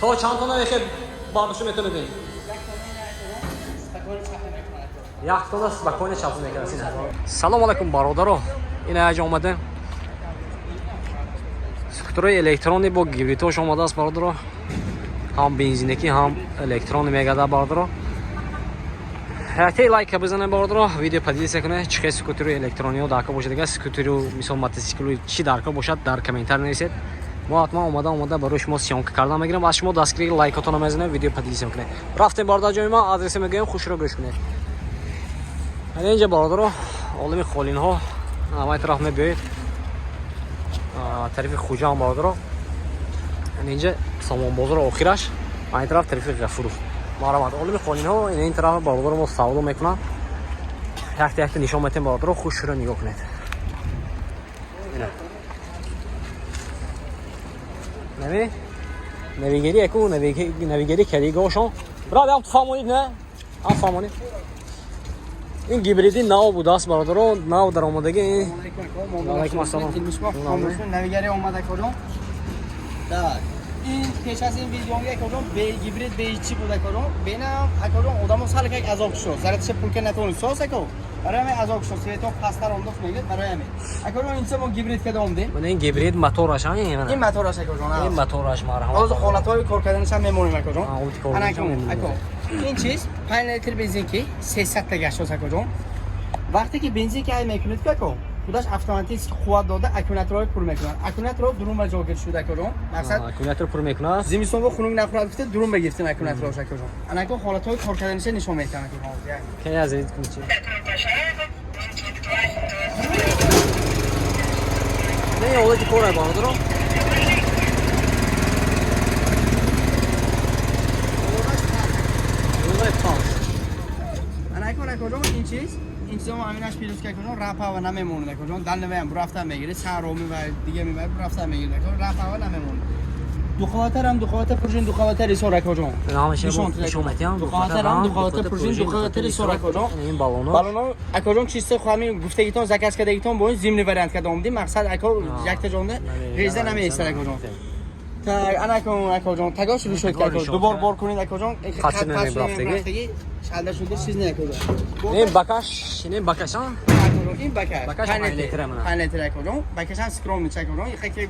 تا چند تا نوشه برداشت میتونه بین یک تا دست بکنه چاپ میکنه سینه. سلام علیکم برادرو. این اج اومده سکوتر الکترونی با گیبریتوش اومده است برادرو. هم بنزینکی هم الکترون میگه برادرو. حتی لایک بزنه برادرو، ویدیو پدیدش کنه چه سکوتر الکترونی و داکا باشه دیگه سکوتر مثل موتورسیکل چی دارکا باشد در کامنتر نویسید. ما حتما اومده برای شما سیانک کردن میگیرم. از شما دستگیری لایکاتون رو میزنه ویدیو پدیدش میکنه. رفتیم برادر جای ما آدرس میگم خوش رو گوش کنید. اینجا برادرو عالم خولین ها همه طرف میبیاید طرف خوجا هم برادرو. اینجا سامان بازار آخرش این طرف طرف غفور مرامت عالم خولین ها این طرف برادرو ما سودا میکنن. یک نشون میدیم برادرو خوش رو نگاه کنید. اینا نویگری اکو نویگری کلی گوشون برادر هم فهمونید نه هم فهمونید این گیبریدی ناو بود است برادرو. ناو در آمادگی این علیکم السلام نویگری اومده کردم این پیش از این ویدیو هم کردم به گیبرید به چی بوده کردم بینم کردم آدمو سال یک عذاب شد زرتش پول که نتونست ساز کردم برای همین عذاب شد سیتو پستر انداخت میگه برای همین کردم این سه ما گیبرید کردم اومدیم. من این گیبرید موتورش این موتورش کردم این موتورش مرهم از حالت‌های کار کردنش هم میمونیم کردم انا این چیز 5 لیتر بنزین کی 300 تا گاز کردم وقتی که بنزین که میکنید کردم خودش اتوماتیک قوت داده اکومولاتور پر میکنه. اکومولاتور درون و جاگیر شده کردم مثلا اکومولاتور پر میکنه زمستون خنک نخورد گفته درون بگیرتیم اکومولاتورش کردم انا که حالت‌های کار کردنش نشون میده که کی از این چی نه اولتی کورا برادرو انا کردم این چیز ما همینش پیروز کردم رفع و نمیمونه کردم دل نمیم رفتم میگیره سر رو میبره دیگه میبره رفتم میگیره کردم رفع و نمیمونه دو خاطر پروژه دو خاطر ایسورا کردم نامش نشون میدم دو خاطر پروژه دو خاطر ایسورا کردم این بالونا کردم چیزی خواهیم گفتگیتون زکس کردگیتون با این زمینی وریانت کردم اومدیم مقصد اکو یک تا جمله ریزه نمیستره کردم تا انا کردم تگا شروع شد کردم دوبار بار کنید کردم خاصی نمیبرفتگی شلده شده چیز نکردم این بکش این بکشان این بکش 5 لیتر کردم بکشان سکروم میچه کردم یکی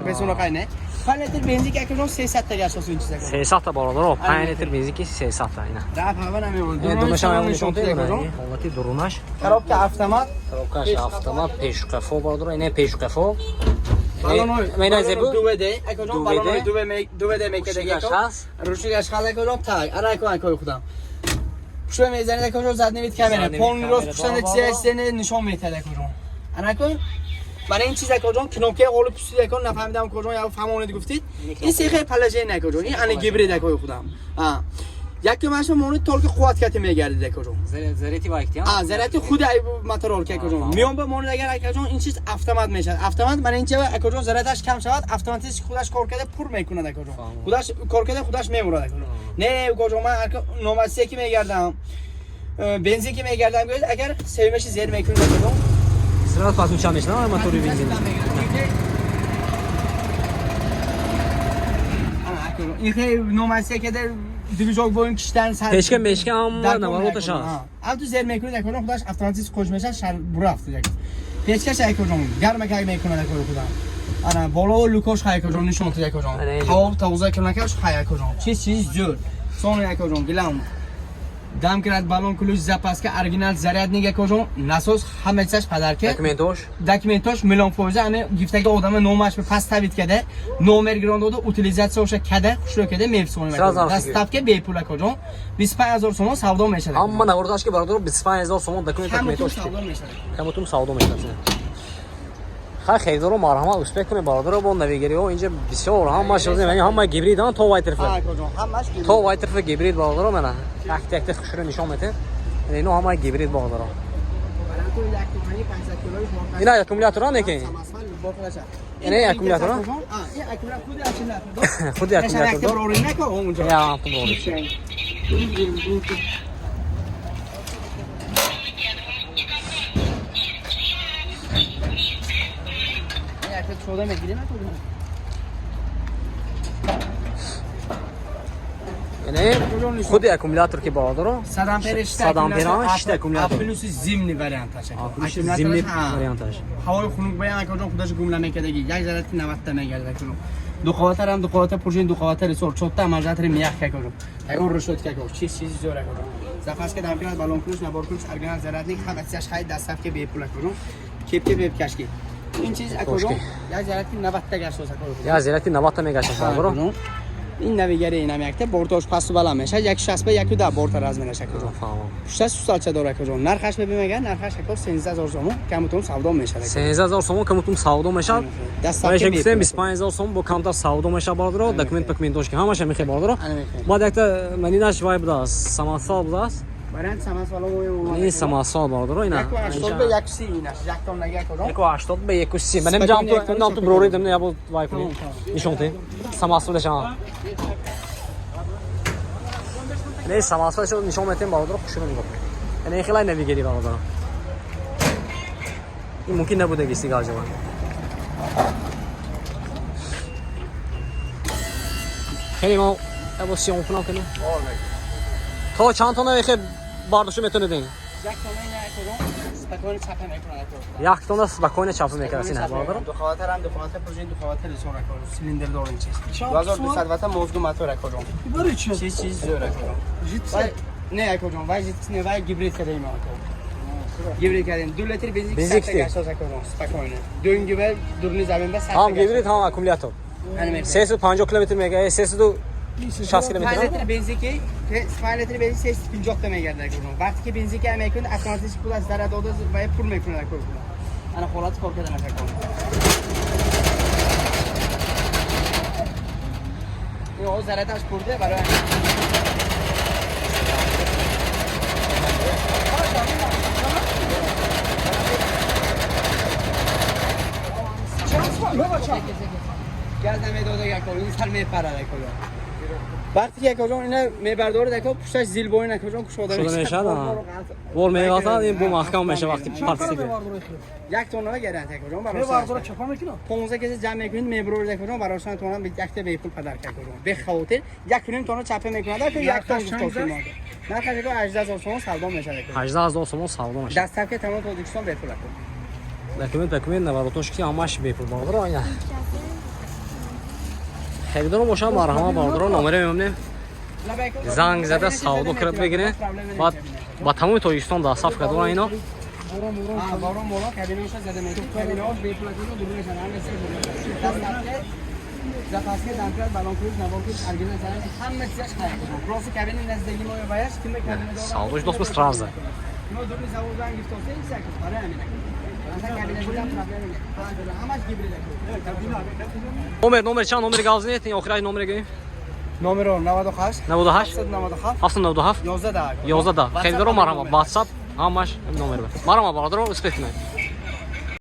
بزونه قاینه 5 لیتر بنزین کردم 300 تا گاز این چیزا 300 تا برادرو 5 لیتر بنزین کی 300 تا اینا رفت هوا نمیمون درونش هم نشون میدم حالتی درونش خراب که اتومات پیش قفو برادرو اینه پیش قفو مینا زبو دو بده اکجون بالون دو بده میکده روشیگاش خاله کردم تای انا کوی خودم شو میزنه کجا زد نمید کامره پون روز پشتن چیزی استن نشون میده کجا انا کوی من این چیزا کجا کنوکه قول پوسیده کن نفهمیدم کجا یا فهمونید گفتید این سیخه پلاژه نه کجا این انا گیبرید کوی خودم یکی ماشو مونید تولک قوت کتی میگردید کجا زریتی وقتی زریتی خود ای موتور که کجا میون به مونید اگر کجا این چیز اتومات میشه اتومات من اینجا کجا زریتش کم شود اتوماتیک خودش کار کرده پر میکنه کجا خودش کار کرده خودش میمونه کجا نه کجا من نوماسی که میگردم بنزین که میگردم اگر سویمش زیر میکنه کجا سرعت پس میشه نه موتور بنزین این خیلی نوماسی که در دیویژن بوین کشتن سر پیشکم هم نماراتش هست هم تو زیر میکنه کنه خودش اتوماتیک خوش میشه شر برافت دیگه پیشکش ای کجام گرم که میکنه کجام انا بالا لوکاش خای کجام نشون تو کجام هوا تازه کنه کش خای کجام چیز جور سون کجام گلام دم کرد بالون کلوش زپاس که اورجینال زرد نیگه کجام ناسوس همه چیز پدر که داکیومنتوش میلان فوزه انه گیفتگی آدم نوماش به پس تابید کرده نومر گراندو اوتیلیزاسیونش کرده خوش رو کرده میفسونه دست که به پول کجام 25000 سوم سودا میشه اما نورداش که برادر 25000 سوم داکیومنتوش کمتون سودا میشه خیلی دارو مرحمت اسپک کنه برادر با نویگری ها اینجا بسیار هم شده یعنی هم گیبرید هم تو وایت طرف تو وایت طرف گیبرید برادر من تک خوش رو نشون میده اینو هم گیبرید برادر اینا اکومولاتور نه که اینه اکومولاتور خود اکومولاتور یا شده میگیری نه یعنی خود اکومولاتور که باردارو 100 آمپر اشته 100 آمپر اشته اکومولاتور پلوس زیمنی وریانتش زمینی واریانتش هوای خنک بیان اکوجان خودش گم نمیکردگی یک ذره 90 تا میگرد اکوجان دو خواهر هم دو خواهر پروژه دو خواهر رسول چوتا مجات میخ اکوجان اگه روشت که اکوجان چیزی زور اکوجان زفاس که دامپر بالون کلوش نبار کلوش ارگان زرات نیک هم اتش خاید دستف که به پول اکوجان کیپ که به کشکی این چیز اکوجان یک ذره 90 تا گشت اکوجان یا زیراتی 90 تا میگشت باردارو این نویگری این نمیکته بورتاش پاسو بالا میشه یک 60 به یک دو بورت راز میشه کجا فهمم پشت سالچه داره کجا نرخش ببینید نرخش کجا 13000 سوم کمتون سودا میشه 13000 سوم کمتون سودا میشه دستم که 25000 سوم با کمتر سودا میشه باردارو دکومنتش که همش میخه باردارو بعد یک تا منیناش وای بده سماسا بده برند سماس والا این سماسا باردارو اینا 80 به 1 سی ایناش یک تا نگه کجا 80 به 130 منم جام تو بروری دم یا بود وای کنی نشونته سماسا داشتم نه سماسا شو نشون میتیم باردارو خوشم میگم یعنی خیلی نویگری باردارو این ممکن نبوده که سیگار جوان خیلی ما ابو سیون کنم کنه تا چند تا نویخه بارداشو میتونه دین یک تا نه کجا سپکون چپه میکنه یک تونه سبکونه چاپ میکنه سینه باردارو دو خاطر هم دو خاطر پروژه دو خاطر رسول کجا سیلندر دور این چیز 2200 وات موزگو موتور کجا برای چی؟ چیز زور کجا نه کجا وای جیت نه وای گیبریت کردیم ما گیبریت کردیم 2 لیتر بنزین 100 تا کجا سپکونه دو گیبر دورنی زمین بس هم گیبریت هم اکومولاتور 350 کیلومتر میگه 360 کیلومتر 5 لیتر بنزین که 5 لیتر بنزین 350 تا میگرده کجا وقتی که بنزین که میکنه اتوماتیک پول از در داده و پول میکنه کجا انا خلاص کار کردم فکر این زراتش برده برای گاز نمیداده یک کلون سر میپره یک کلون وقتی که کجا اینا میبرداره دکو پشتش زیل بوین نکجا شده میشه ول میگاتا این بو محکم میشه وقتی پارسی به یک تونه گرانت کجا نه برای باردارو چپا میکنه 15 کسی جمع میکنید میبرور کجا براشون تونه به یک تا به پول پدر کجا به خاطر یک کلون تونه چپه میکنه که یک تا گفتوسی ما نه کجا 18000 سوم سودا میشه 18000 سوم سودا میشه دستم که تمام پروداکسیون به پول دکومنت نواراتوش که همش به پول باردارو اینا خریدارو باشه مرحمه باردارو نمره میمونه زنگ زده سودا کرد بگیره بعد با تمام تاجیکستان دا صف کرد اینا بارون مولا کابینش زده میکنه کابینش به پول کجا دور میشه دستم که زفاسکه دانکر بالون کروز نوار کروز ارگینا زدن همه چیزش خرید کلاس کابین نزدیکی ما باید که کابین داره سوداش دوست بس رازه ما دور میزاوردن گفتوسی این سکت برای همین نمر چند نمر گازنیت این آخرای نمره گیم نمره 98 98 797 11 خریدارو مرحبا واتساپ همش نمره مرحبا باردارو اسپت نه